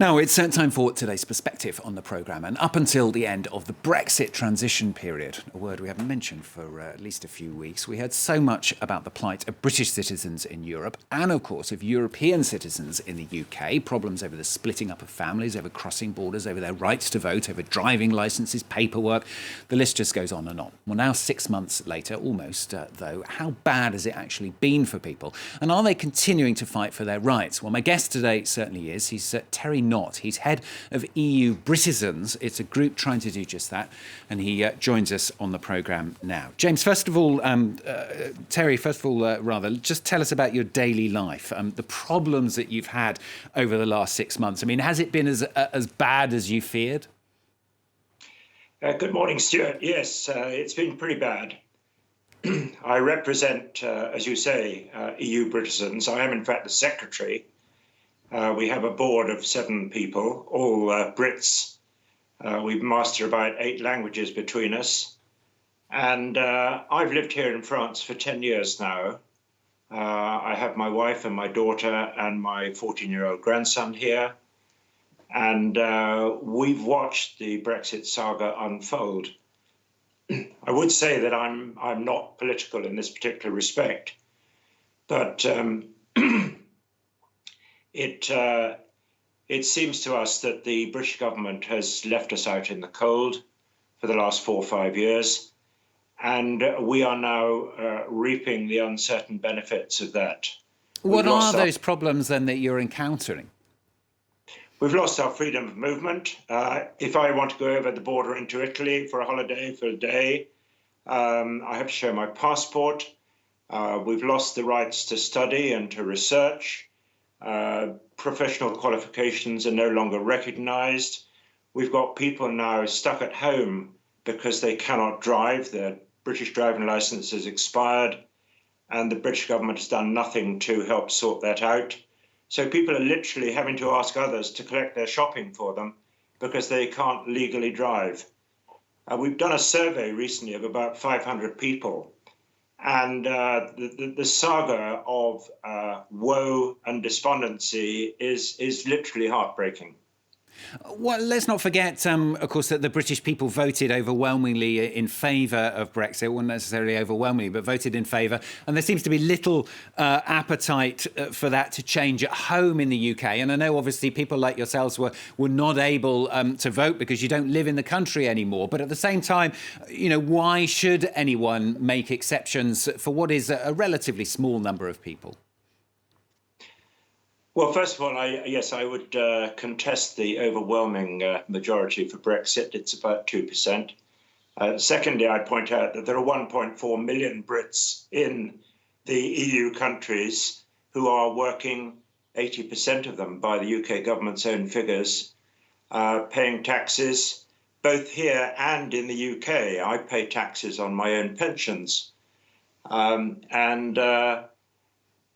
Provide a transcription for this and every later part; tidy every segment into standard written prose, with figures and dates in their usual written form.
Now, it's time for today's perspective on the programme. And up until the end of the Brexit transition period, a word we haven't mentioned for at least a few weeks, we heard so much about the plight of British citizens in Europe and, of course, of European citizens in the UK, problems over the splitting up of families, over crossing borders, over their rights to vote, over driving licences, paperwork. The list just goes on and on. Well, now 6 months later, almost, though, how bad has it actually been for people? And are they continuing to fight for their rights? Well, my guest today certainly is. He's Terry Knott. He's head of EU Britisons. It's a group trying to do just that. And he joins us on the programme now. James, first of all, Terry, rather, just tell us about your daily life, the problems that you've had over the last 6 months. I mean, has it been as bad as you feared? Good morning, Stuart. Yes, it's been pretty bad. I represent, as you say, EU Britisons. I am, in fact, the secretary. We have a board of 7 people, all Brits. We master about 8 languages between us. And I've lived here in France for 10 years now. I have my wife and my daughter and my 14-year-old grandson here. And we've watched the Brexit saga unfold. I would say that I'm not political in this particular respect, but it seems to us that the British government has left us out in the cold for the last 4 or 5 years, and we are now reaping the uncertain benefits of that. What are those problems then that you're encountering? We've lost our freedom of movement. If I want to go over the border into Italy for a holiday for a day, I have to show my passport. We've lost the rights to study and to research. Professional qualifications are no longer recognised. We've got people now stuck at home because they cannot drive. Their British driving licence has expired, and the British government has done nothing to help sort that out. So people are literally having to ask others to collect their shopping for them because they can't legally drive. We've done a survey recently of about 500 people, and the saga of woe and despondency is literally heartbreaking. Well, let's not forget, of course, that the British people voted overwhelmingly in favour of Brexit. Well, not necessarily overwhelmingly, but voted in favour. And there seems to be little appetite for that to change at home in the UK. And I know, obviously, people like yourselves were not able to vote because you don't live in the country anymore. But at the same time, you know, why should anyone make exceptions for what is a relatively small number of people? Well, first of all, I would contest the overwhelming majority for Brexit. It's about 2%. Secondly, I'd point out that there are 1.4 million Brits in the EU countries who are working, 80% of them by the UK government's own figures, paying taxes, both here and in the UK. I pay taxes on my own pensions.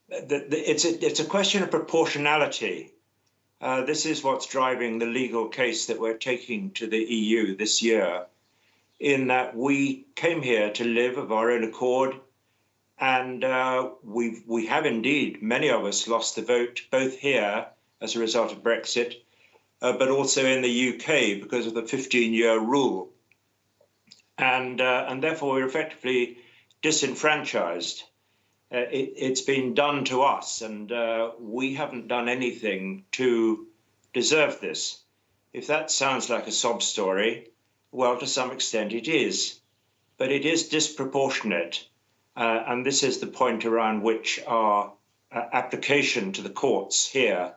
It's a question of proportionality. This is what's driving the legal case that we're taking to the EU this year, in that we came here to live of our own accord, and we have indeed, many of us, lost the vote, both here as a result of Brexit, but also in the UK because of the 15-year rule. And therefore we're effectively disenfranchised. It's been done to us, and we haven't done anything to deserve this. If that sounds like a sob story, well, to some extent it is, but it is disproportionate, and this is the point around which our application to the courts here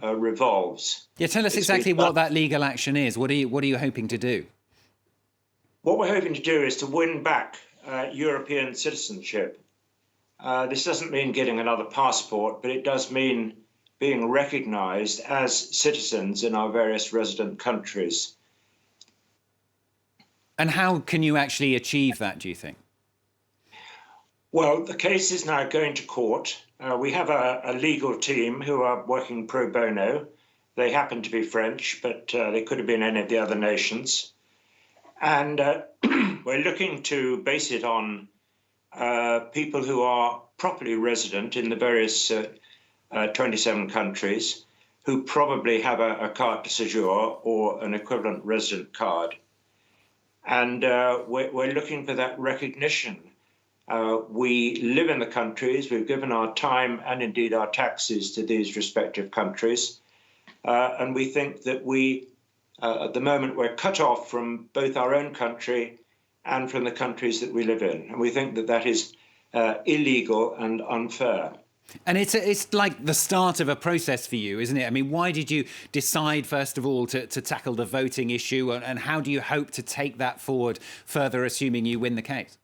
revolves. Yeah, tell us exactly what that legal action is. What are you hoping to do? What we're hoping to do is to win back European citizenship. This doesn't mean getting another passport, but it does mean being recognised as citizens in our various resident countries. And how can you actually achieve that, do you think? Well, the case is now going to court. We have a legal team who are working pro bono. They happen to be French, but they could have been any of the other nations. And we're looking to base it on people who are properly resident in the various 27 countries, who probably have a carte de séjour or an equivalent resident card. And we're looking for that recognition. We live in the countries, we've given our time and indeed our taxes to these respective countries. And we think that at the moment, we're cut off from both our own country and from the countries that we live in. And we think that that is illegal and unfair. And it's like the start of a process for you, isn't it? I mean, why did you decide, first of all, to tackle the voting issue? And how do you hope to take that forward further, assuming you win the case?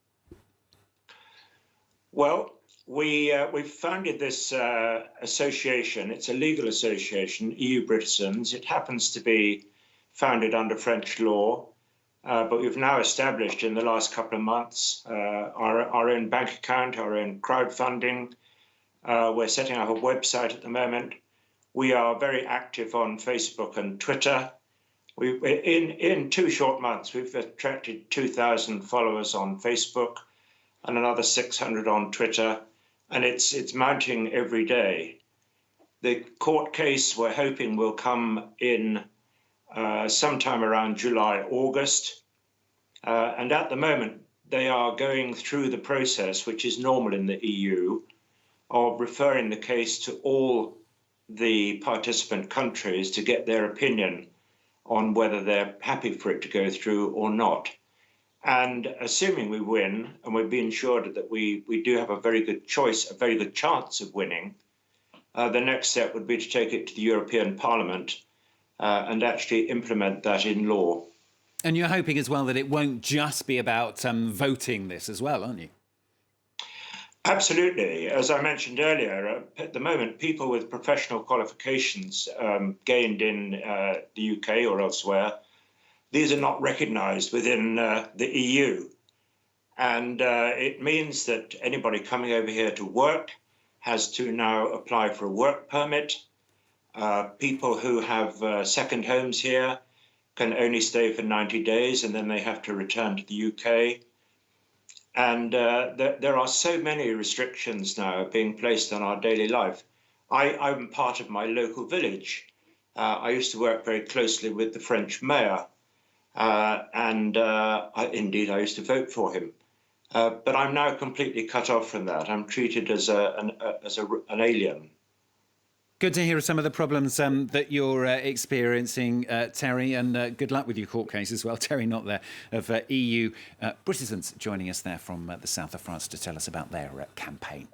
Well, we founded this association. It's a legal association, EU Britizens. It happens to be founded under French law, but we've now established in the last couple of months our own bank account, our own crowdfunding. We're setting up a website at the moment. We are very active on Facebook and Twitter. In 2 short months, we've attracted 2,000 followers on Facebook and another 600 on Twitter, and it's mounting every day. The court case we're hoping will come in sometime around July, August. And at the moment, they are going through the process, which is normal in the EU, of referring the case to all the participant countries to get their opinion on whether they're happy for it to go through or not. And assuming we win, and we've been assured that we do have a very good choice, a very good chance of winning, the next step would be to take it to the European Parliament and actually implement that in law. And you're hoping as well that it won't just be about voting this as well, aren't you? Absolutely. As I mentioned earlier, at the moment, people with professional qualifications gained in the UK or elsewhere, these are not recognised within the EU. And it means that anybody coming over here to work has to now apply for a work permit. People who have second homes here can only stay for 90 days and then they have to return to the UK. And there are so many restrictions now being placed on our daily life. I'm part of my local village. I used to work very closely with the French mayor, and indeed I used to vote for him. But I'm now completely cut off from that. I'm treated as an alien. Good to hear some of the problems that you're experiencing, Terry, and good luck with your court case as well. Terry, not there, of EU Britizens, joining us there from the south of France to tell us about their campaign.